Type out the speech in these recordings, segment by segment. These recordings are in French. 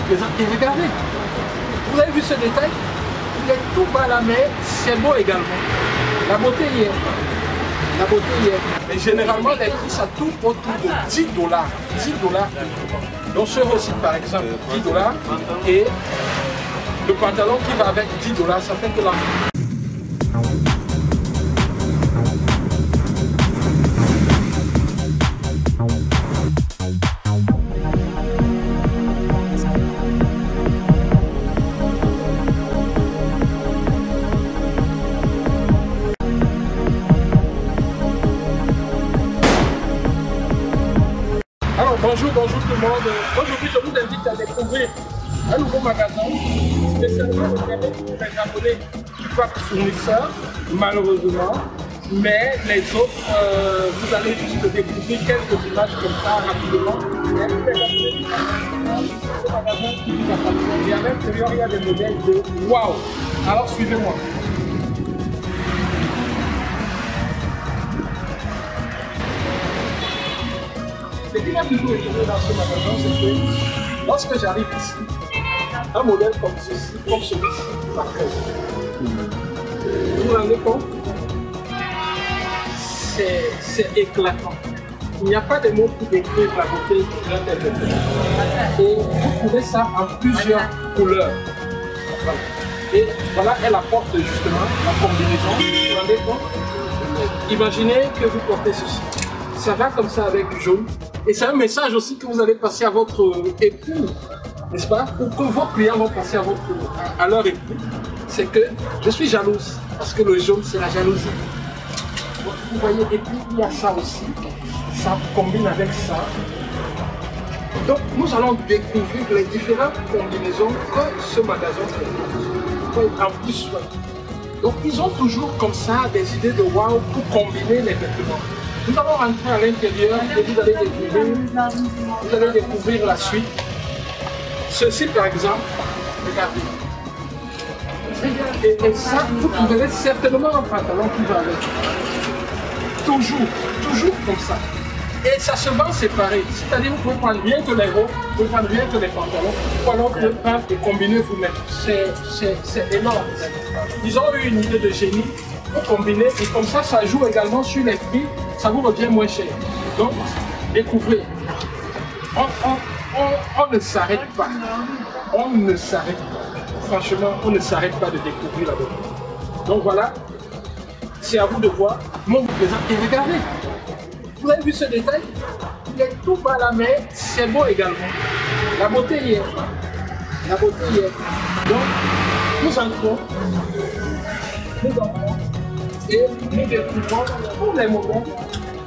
plaisant. Et regardez, vous avez vu ce détail? Il est tout bas là, mais c'est beau également. La beauté y est. La beauté y est. Mais généralement, les prix, ça tourne autour de 10 dollars. 10 dollars. Donc sur le site, par exemple, 10 dollars. Et le pantalon qui va avec 10 dollars, ça fait que là. Alors bonjour tout le monde. Aujourd'hui je vous invite à découvrir un nouveau magasin spécialement réservé pour les Japonais qui partent fournisseurs, malheureusement. Mais les autres, vous allez juste découvrir quelques images comme ça rapidement. Ce magasin qui vous appartient. Et à l'intérieur il y a des modèles de waouh. Alors suivez-moi. Ce qui m'a toujours étonné dans ce magasin, c'est que lorsque j'arrive ici, un modèle comme ceci, comme celui-ci, m'accueille. Vous vous rendez compte? C'est éclatant. Il n'y a pas de mots pour décrire la beauté d'un tel vêtement. Et vous trouvez ça en plusieurs couleurs. Voilà. Et voilà, elle apporte justement la combinaison. Vous vous rendez compte? Imaginez que vous portez ceci. Ça va comme ça avec du jaune. Et c'est un message aussi que vous allez passer à votre époux, n'est-ce pas? Ou que vos clients vont passer à leur époux. C'est que je suis jalouse, parce que le jaune, c'est la jalousie. Donc, vous voyez, et puis il y a ça aussi. Ça combine avec ça. Donc, nous allons découvrir les différentes combinaisons que ce magasin fait. En plus, donc, ils ont toujours comme ça des idées de wow pour combiner les vêtements. Nous allons rentrer à l'intérieur et vous allez découvrir la suite. Ceci par exemple, regardez. Et ça, vous trouverez certainement un pantalon qui va avec. Toujours comme ça. Et ça se vend séparé. C'est-à-dire vous pouvez prendre rien que les hauts, vous pouvez prendre rien que les pantalons, ou alors vous pouvez prendre et combiner vous-même. C'est énorme. Ils ont eu une idée de génie pour combiner et comme ça, ça joue également sur les prix. Ça vous revient moins cher. Donc, découvrez. On ne s'arrête pas. On ne s'arrête pas. Franchement, on ne s'arrête pas de découvrir la beauté. Donc voilà, c'est à vous de voir. Moi, vous présente. Et regardez, vous avez vu ce détail? Il est tout bas là, mais c'est beau également. La beauté y est. La beauté y est. Donc, nous entrons. Et nous découvrons tous les modèles.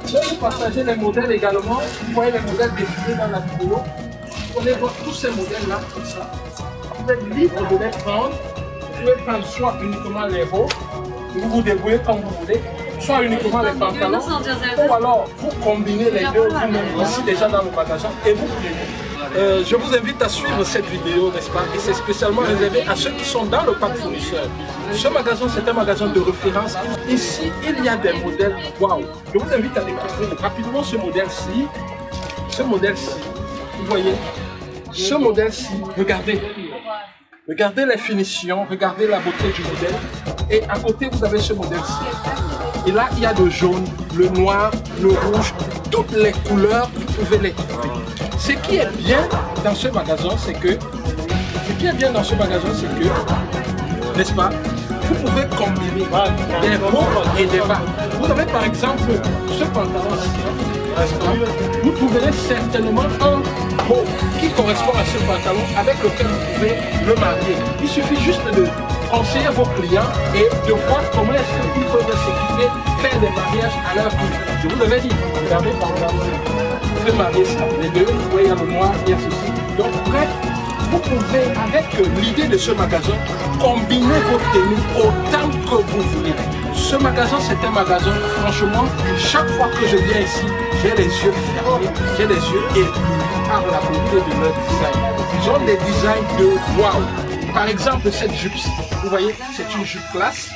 Je vais vous partager les modèles également. Vous voyez les modèles défilés dans la vidéo. Vous pouvez voir tous ces modèles-là, comme ça. Vous êtes libre de les prendre. Vous pouvez prendre soit uniquement les hauts, vous vous débrouillez comme vous voulez, soit uniquement les pantalons, ou alors vous combinez les deux vous-même ici déjà dans le magasin et vous prenez. Je vous invite à suivre cette vidéo, n'est-ce pas? Et c'est spécialement réservé à ceux qui sont dans le parc fournisseur. Ce magasin, c'est un magasin de référence. Ici, il y a des modèles. Waouh! Je vous invite à découvrir rapidement ce modèle-ci. Ce modèle-ci, vous voyez? Ce modèle-ci, regardez. Regardez les finitions, regardez la beauté du modèle. Et à côté, vous avez ce modèle-ci. Et là, il y a le jaune, le noir, le rouge, toutes les couleurs, vous pouvez les trouver. Ce qui est bien dans ce magasin, c'est que, n'est-ce pas, vous pouvez combiner des hauts et des bas. Vous avez par exemple ce pantalon-ci, vous trouverez certainement un haut qui correspond à ce pantalon avec lequel vous pouvez le marier. Il suffit juste de conseiller vos clients et de voir comment est-ce qu'ils peuvent s'équiper, faire des mariages à leur tour. Je vous l'avais dit, regardez par exemple, vous pouvez marier ça, les deux, vous voyez, il y a le noir, il y a ceci. Donc bref, vous pouvez, avec l'idée de ce magasin, combiner vos tenues autant que vous voulez. Ce magasin, c'est un magasin, franchement, chaque fois que je viens ici, j'ai les yeux fermés, j'ai les yeux éblouis par la beauté de leur design. Ils ont des designs de waouh. Par exemple, cette jupe-ci, vous voyez, c'est une jupe classe.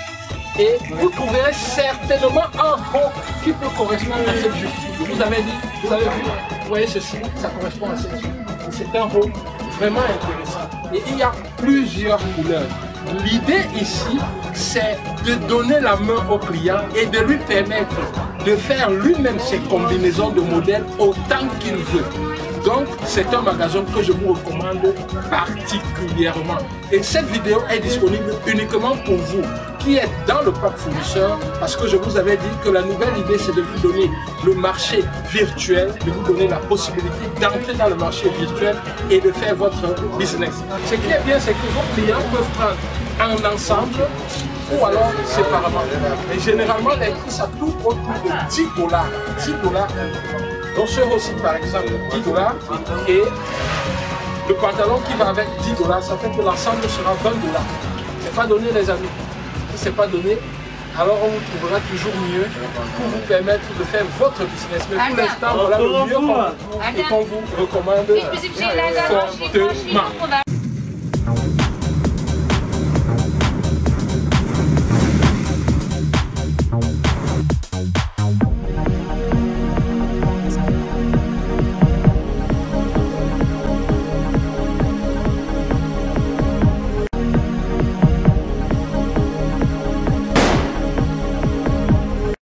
Et vous trouverez certainement un haut qui peut correspondre à cette jupe. Je vous avais dit, vous avez vu, vous voyez ceci, ça correspond à cette jupe. C'est un haut vraiment intéressant. Et il y a plusieurs couleurs. L'idée ici, c'est de donner la main au client et de lui permettre de faire lui-même ses combinaisons de modèles autant qu'il veut. Donc, c'est un magasin que je vous recommande particulièrement. Et cette vidéo est disponible uniquement pour vous qui êtes dans le pack fournisseur, parce que je vous avais dit que la nouvelle idée, c'est de vous donner le marché virtuel, de vous donner la possibilité d'entrer dans le marché virtuel et de faire votre business. Ce qui est bien, c'est que vos clients peuvent prendre en ensemble ou alors séparément. Et généralement, les prix, ça tourne autour de 10 $. 10 $. Donc, ce aussi, par exemple, 10 $ et le pantalon qui va avec 10 $, ça fait que l'ensemble sera 20 $. C'est pas donné, les amis. Si c'est pas donné, alors on vous trouvera toujours mieux pour vous permettre de faire votre business. Mais pour l'instant, voilà le mieux qu'on vous recommande fortement.